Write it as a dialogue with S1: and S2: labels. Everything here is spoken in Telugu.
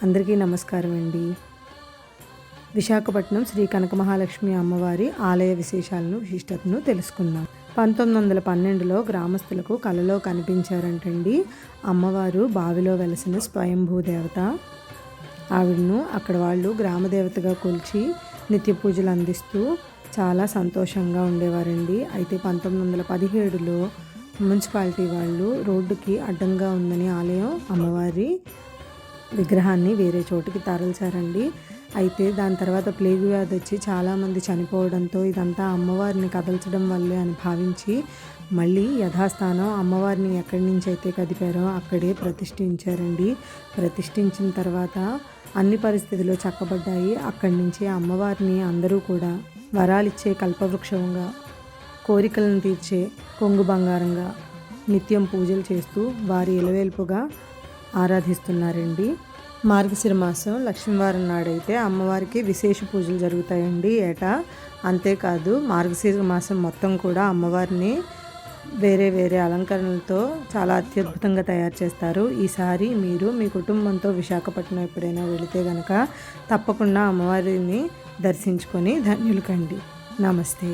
S1: అందరికీ నమస్కారం అండి. విశాఖపట్నం శ్రీ కనక మహాలక్ష్మి అమ్మవారి ఆలయ విశేషాలను విశిష్టతను తెలుసుకుందాం. 1912లో గ్రామస్తులకు కలలో కనిపించారంటండి అమ్మవారు బావిలో వెలసిన స్వయంభూ దేవత. ఆవిడను అక్కడ వాళ్ళు గ్రామదేవతగా కొలిచి నిత్య పూజలు అందిస్తూ చాలా సంతోషంగా ఉండేవారండి. అయితే 1917లో మున్సిపాలిటీ వాళ్ళు రోడ్డుకి అడ్డంగా ఉందని ఆలయం అమ్మవారి విగ్రహాన్ని వేరే చోటుకి తరలిచారండి. అయితే దాని తర్వాత ప్లేగు వ్యాధి వచ్చి చాలామంది చనిపోవడంతో ఇదంతా అమ్మవారిని కదల్చడం వల్లే అని భావించి మళ్ళీ యథాస్థానం అమ్మవారిని ఎక్కడి నుంచి అయితే కదిపారో అక్కడే ప్రతిష్ఠించారండి. ప్రతిష్ఠించిన తర్వాత అన్ని పరిస్థితులు చక్కబడ్డాయి. అక్కడి నుంచి అమ్మవారిని అందరూ కూడా వరాలిచ్చే కల్పవృక్షంగా, కోరికలను తీర్చే కొంగు బంగారంగా నిత్యం పూజలు చేస్తూ వారి ఇలవేల్పుగా ఆరాధిస్తున్నారండి. మార్గశిర మాసం లక్ష్మీవారం నాడైతే అమ్మవారికి విశేష పూజలు జరుగుతాయండి ఏటా. అంతేకాదు మార్గశిర మాసం మొత్తం కూడా అమ్మవారిని వేరే వేరే అలంకరణలతో చాలా అత్యద్భుతంగా తయారు చేస్తారు. ఈసారి మీరు మీ కుటుంబంతో విశాఖపట్నం ఎప్పుడైనా వెళితే కనుక తప్పకుండా అమ్మవారిని దర్శించుకొని ధన్యులు కండి. నమస్తే.